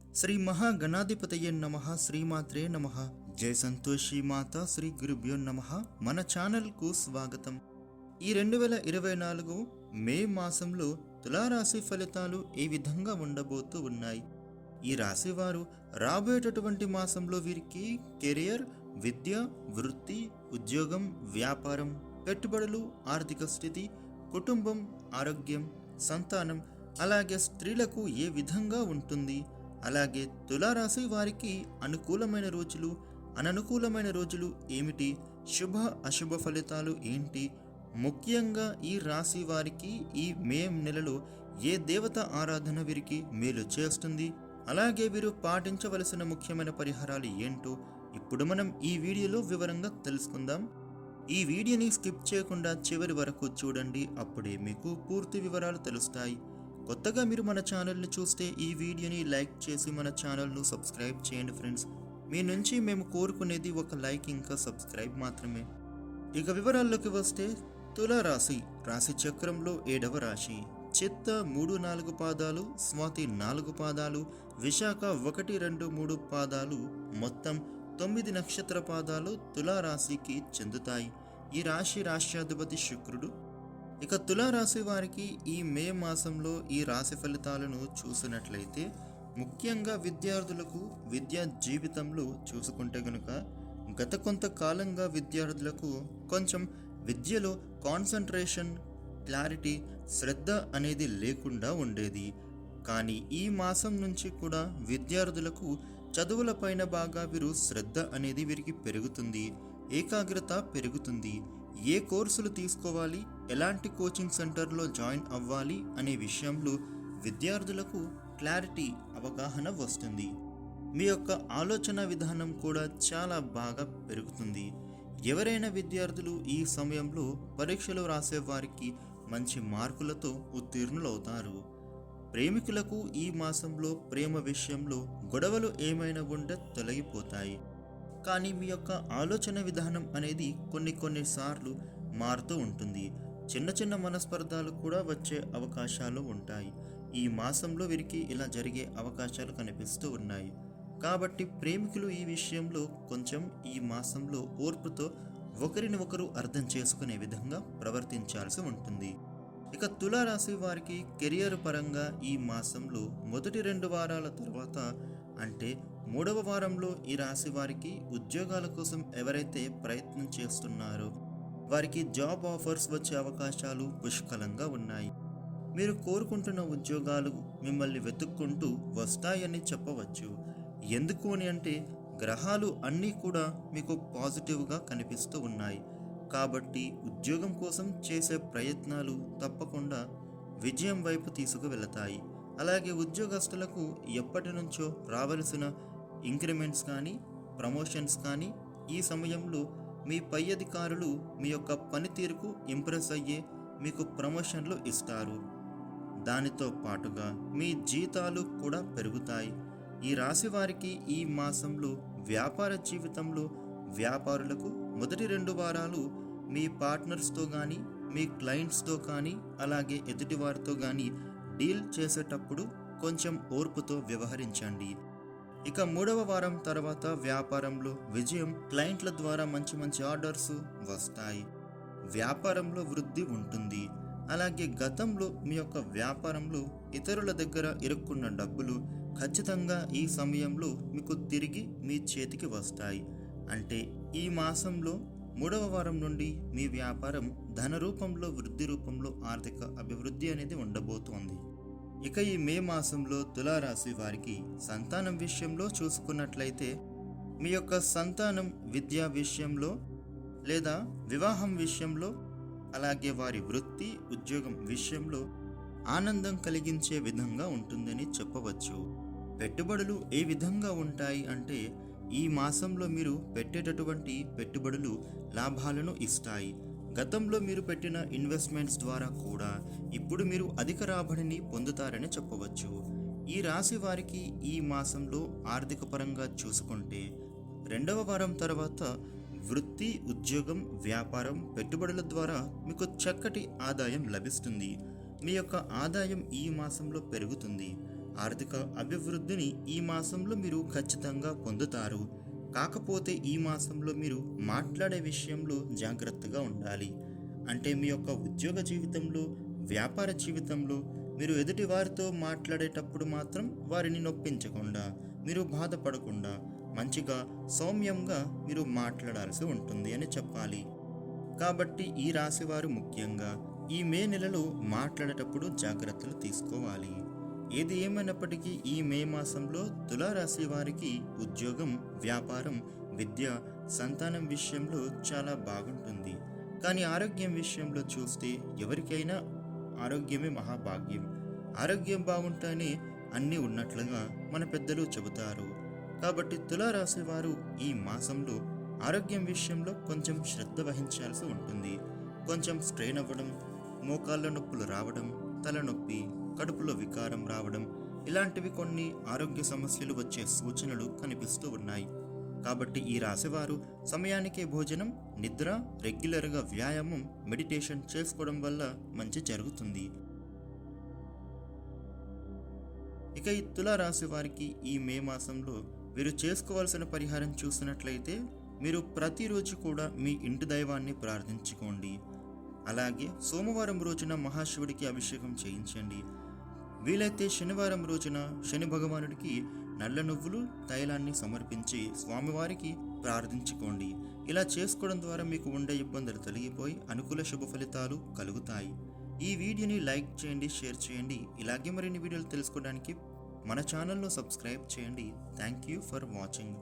శ్రీ మహాగణాధిపతయే నమః. శ్రీమాత్రే నమః. జయ సంతోషి మాత. శ్రీ గురుభ్యో నమః. మన ఛానల్కు స్వాగతం. ఈ 2024 మే మాసంలో తులారాశి ఫలితాలు ఏ విధంగా ఉండబోతూ ఉన్నాయి? ఈ రాశి వారు రాబోయేటటువంటి మాసంలో వీరికి కెరియర్, విద్య, వృత్తి, ఉద్యోగం, వ్యాపారం, పెట్టుబడులు, ఆర్థిక స్థితి, కుటుంబం, ఆరోగ్యం, సంతానం, అలాగే స్త్రీలకు ఏ విధంగా ఉంటుంది? అలాగే తులారాశి వారికి అనుకూలమైన రోజులు, అననుకూలమైన రోజులు ఏమిటి? శుభ అశుభ ఫలితాలు ఏంటి? ముఖ్యంగా ఈ రాశి వారికి ఈ మే నెలలో ఏ దేవత ఆరాధన వీరికి మేలు చేస్తుంది? అలాగే వీరు పాటించవలసిన ముఖ్యమైన పరిహారాలు ఏంటో ఇప్పుడు మనం ఈ వీడియోలో వివరంగా తెలుసుకుందాం. ఈ వీడియోని స్కిప్ చేయకుండా చివరి వరకు చూడండి, అప్పుడే మీకు పూర్తి వివరాలు తెలుస్తాయి. కొత్తగా మీరు మన ఛానల్ని చూస్తే ఈ వీడియోని లైక్ చేసి మన ఛానల్ను సబ్స్క్రైబ్ చేయండి ఫ్రెండ్స్. మీ నుంచి మేము కోరుకునేది ఒక లైక్ ఇంకా సబ్స్క్రైబ్ మాత్రమే. ఇక వివరాల్లోకి వస్తే తులారాశి రాశి చక్రంలో 7వ రాశి. చిత్త 3-4 పాదాలు, స్వాతి 4 పాదాలు, విశాఖ 1-2-3 పాదాలు, మొత్తం 9 నక్షత్ర పాదాలు తులారాశికి చెందుతాయి. ఈ రాశి రాష్ట్రాధిపతి శుక్రుడు. ఇక తులారాశి వారికి ఈ మే మాసంలో ఈ రాశి ఫలితాలను చూసినట్లయితే ముఖ్యంగా విద్యార్థులకు విద్యా జీవితంలో చూసుకుంటే గనుక గత కొంతకాలంగా విద్యార్థులకు కొంచెం విద్యలో కాన్సంట్రేషన్, క్లారిటీ, శ్రద్ధ అనేది లేకుండా ఉండేది. కానీ ఈ మాసం నుంచి కూడా విద్యార్థులకు చదువులపైన బాగా వీరు శ్రద్ధ అనేది వీరికి పెరుగుతుంది, ఏకాగ్రత పెరుగుతుంది. ఏ కోర్సులు తీసుకోవాలి, ఎలాంటి కోచింగ్ సెంటర్లో జాయిన్ అవ్వాలి అనే విషయంలో విద్యార్థులకు క్లారిటీ, అవగాహన వస్తుంది. మీ యొక్క ఆలోచన విధానం కూడా చాలా బాగా పెరుగుతుంది. ఎవరైనా విద్యార్థులు ఈ సమయంలో పరీక్షలు రాసే వారికి మంచి మార్కులతో ఉత్తీర్ణులవుతారు. ప్రేమికులకు ఈ మాసంలో ప్రేమ విషయంలో గొడవలు ఏమైనా ఉంటే తొలగిపోతాయి. కానీ మీ యొక్క ఆలోచన విధానం అనేది కొన్నిసార్లు మారుతూ ఉంటుంది. చిన్న చిన్న మనస్పర్ధాలు కూడా వచ్చే అవకాశాలు ఉంటాయి. ఈ మాసంలో వీరికి ఇలా జరిగే అవకాశాలు కనిపిస్తూ ఉన్నాయి. కాబట్టి ప్రేమికులు ఈ విషయంలో కొంచెం ఈ మాసంలో ఓర్పుతో ఒకరిని ఒకరు అర్థం చేసుకునే విధంగా ప్రవర్తించాల్సి ఉంటుంది. ఇక తులారాశి వారికి కెరియర్ పరంగా ఈ మాసంలో మొదటి 2 వారాల తర్వాత అంటే 3వ వారంలో ఈ రాశి వారికి ఉద్యోగాల కోసం ఎవరైతే ప్రయత్నం చేస్తున్నారో వారికి జాబ్ ఆఫర్స్ వచ్చే అవకాశాలు పుష్కలంగా ఉన్నాయి. మీరు కోరుకుంటున్న ఉద్యోగాలు మిమ్మల్ని వెతుక్కుంటూ వస్తాయని చెప్పవచ్చు. ఎందుకు అని అంటే గ్రహాలు అన్నీ కూడా మీకు పాజిటివ్గా కనిపిస్తూ ఉన్నాయి. కాబట్టి ఉద్యోగం కోసం చేసే ప్రయత్నాలు తప్పకుండా విజయం వైపు తీసుకువెళతాయి. అలాగే ఉద్యోగస్తులకు ఎప్పటి నుంచో రావలసిన ఇంక్రిమెంట్స్ కానీ, ప్రమోషన్స్ కానీ ఈ సమయంలో మీ పై అధికారులు మీ యొక్క పనితీరుకు ఇంప్రెస్ అయ్యే మీకు ప్రమోషన్లు ఇస్తారు. దానితో పాటుగా మీ జీతాలు కూడా పెరుగుతాయి. ఈ రాశి వారికి ఈ మాసంలో వ్యాపార జీవితంలో వ్యాపారులకు మొదటి 2 వారాలు మీ పార్ట్నర్స్తో కానీ, మీ క్లయింట్స్తో కానీ, అలాగే ఎదుటివారితో కానీ డీల్ చేసేటప్పుడు కొంచెం ఓర్పుతో వ్యవహరించండి. ఇక 3వ వారం తర్వాత వ్యాపారంలో విజయం, క్లయింట్ల ద్వారా మంచి ఆర్డర్స్ వస్తాయి. వ్యాపారంలో వృద్ధి ఉంటుంది. అలాగే గతంలో మీ యొక్క వ్యాపారంలో ఇతరుల దగ్గర ఇరుక్కున్న డబ్బులు ఖచ్చితంగా ఈ సమయంలో మీకు తిరిగి మీ చేతికి వస్తాయి. అంటే ఈ మాసంలో 3వ వారం నుండి మీ వ్యాపారం ధన రూపంలో, వృద్ధి రూపంలో ఆర్థిక అభివృద్ధి అనేది ఉండబోతోంది. ఇక ఈ మే మాసంలో తులారాశి వారికి సంతానం విషయంలో చూసుకున్నట్లయితే మీ యొక్క సంతానం విద్యా విషయంలో లేదా వివాహం విషయంలో, అలాగే వారి వృత్తి, ఉద్యోగం విషయంలో ఆనందం కలిగించే విధంగా ఉంటుందని చెప్పవచ్చు. పెట్టుబడులు ఏ విధంగా ఉంటాయి అంటే ఈ మాసంలో మీరు పెట్టేటటువంటి పెట్టుబడులు లాభాలను ఇస్తాయి. గతంలో మీరు పెట్టిన ఇన్వెస్ట్మెంట్స్ ద్వారా కూడా ఇప్పుడు మీరు అధిక రాబడిని పొందుతారని చెప్పవచ్చు. ఈ రాశి వారికి ఈ మాసంలో ఆర్థిక పరంగా చూసుకుంటే 2వ వారం తర్వాత వృత్తి, ఉద్యోగం, వ్యాపారం, పెట్టుబడుల ద్వారా మీకు చక్కటి ఆదాయం లభిస్తుంది. మీ యొక్క ఆదాయం ఈ మాసంలో పెరుగుతుంది. ఆర్థిక అభివృద్ధిని ఈ మాసంలో మీరు ఖచ్చితంగా పొందుతారు. కాకపోతే ఈ మాసంలో మీరు మాట్లాడే విషయంలో జాగ్రత్తగా ఉండాలి. అంటే మీ యొక్క ఉద్యోగ జీవితంలో, వ్యాపార జీవితంలో మీరు ఎదుటి వారితో మాట్లాడేటప్పుడు మాత్రం వారిని నొప్పించకుండా, మీరు బాధపడకుండా మంచిగా సౌమ్యంగా మీరు మాట్లాడాల్సి ఉంటుంది అని చెప్పాలి. కాబట్టి ఈ రాశివారు ముఖ్యంగా ఈ మే నెలలో మాట్లాడేటప్పుడు జాగ్రత్తలు తీసుకోవాలి. ఏది ఏమైనప్పటికీ ఈ మే మాసంలో తులారాశి వారికి ఉద్యోగం, వ్యాపారం, విద్య, సంతానం విషయంలో చాలా బాగుంటుంది. కానీ ఆరోగ్యం విషయంలో చూస్తే ఎవరికైనా ఆరోగ్యమే మహాభాగ్యం. ఆరోగ్యం బాగుంటేనే అన్నీ ఉన్నట్లుగా మన పెద్దలు చెబుతారు. కాబట్టి తులారాశి వారు ఈ మాసంలో ఆరోగ్యం విషయంలో కొంచెం శ్రద్ధ వహించాల్సి ఉంటుంది. కొంచెం స్ట్రెయిన్ అవ్వడం, మోకాళ్ళ నొప్పులు రావడం, తలనొప్పి, కడుపులో వికారం రావడం, ఇలాంటివి కొన్ని ఆరోగ్య సమస్యలు వచ్చే సూచనలు కనిపిస్తూ ఉన్నాయి. కాబట్టి ఈ రాశివారు సమయానికే భోజనం, నిద్ర, రెగ్యులర్గా వ్యాయామం, మెడిటేషన్ చేసుకోవడం వల్ల మంచి జరుగుతుంది. ఇక ఈ తులారాశి వారికి ఈ మే మాసంలో వీరు చేసుకోవాల్సిన పరిహారం చూసినట్లయితే మీరు ప్రతిరోజు కూడా మీ ఇంటి దైవాన్ని ప్రార్థించుకోండి. అలాగే సోమవారం రోజున మహాశివుడికి అభిషేకం చేయించండి. వీలైతే శనివారం రోజున శని భగవానుడికి నల్ల నువ్వులు, తైలాన్ని సమర్పించి స్వామివారికి ప్రార్థించుకోండి. ఇలా చేసుకోవడం ద్వారా మీకు ఉండే ఇబ్బందులు తొలగిపోయి అనుకూల శుభ ఫలితాలు కలుగుతాయి. ఈ వీడియోని లైక్ చేయండి, షేర్ చేయండి. ఇలాగే మరిన్ని వీడియోలు తెలుసుకోవడానికి మన ఛానల్ను సబ్స్క్రైబ్ చేయండి. Thank you for watching.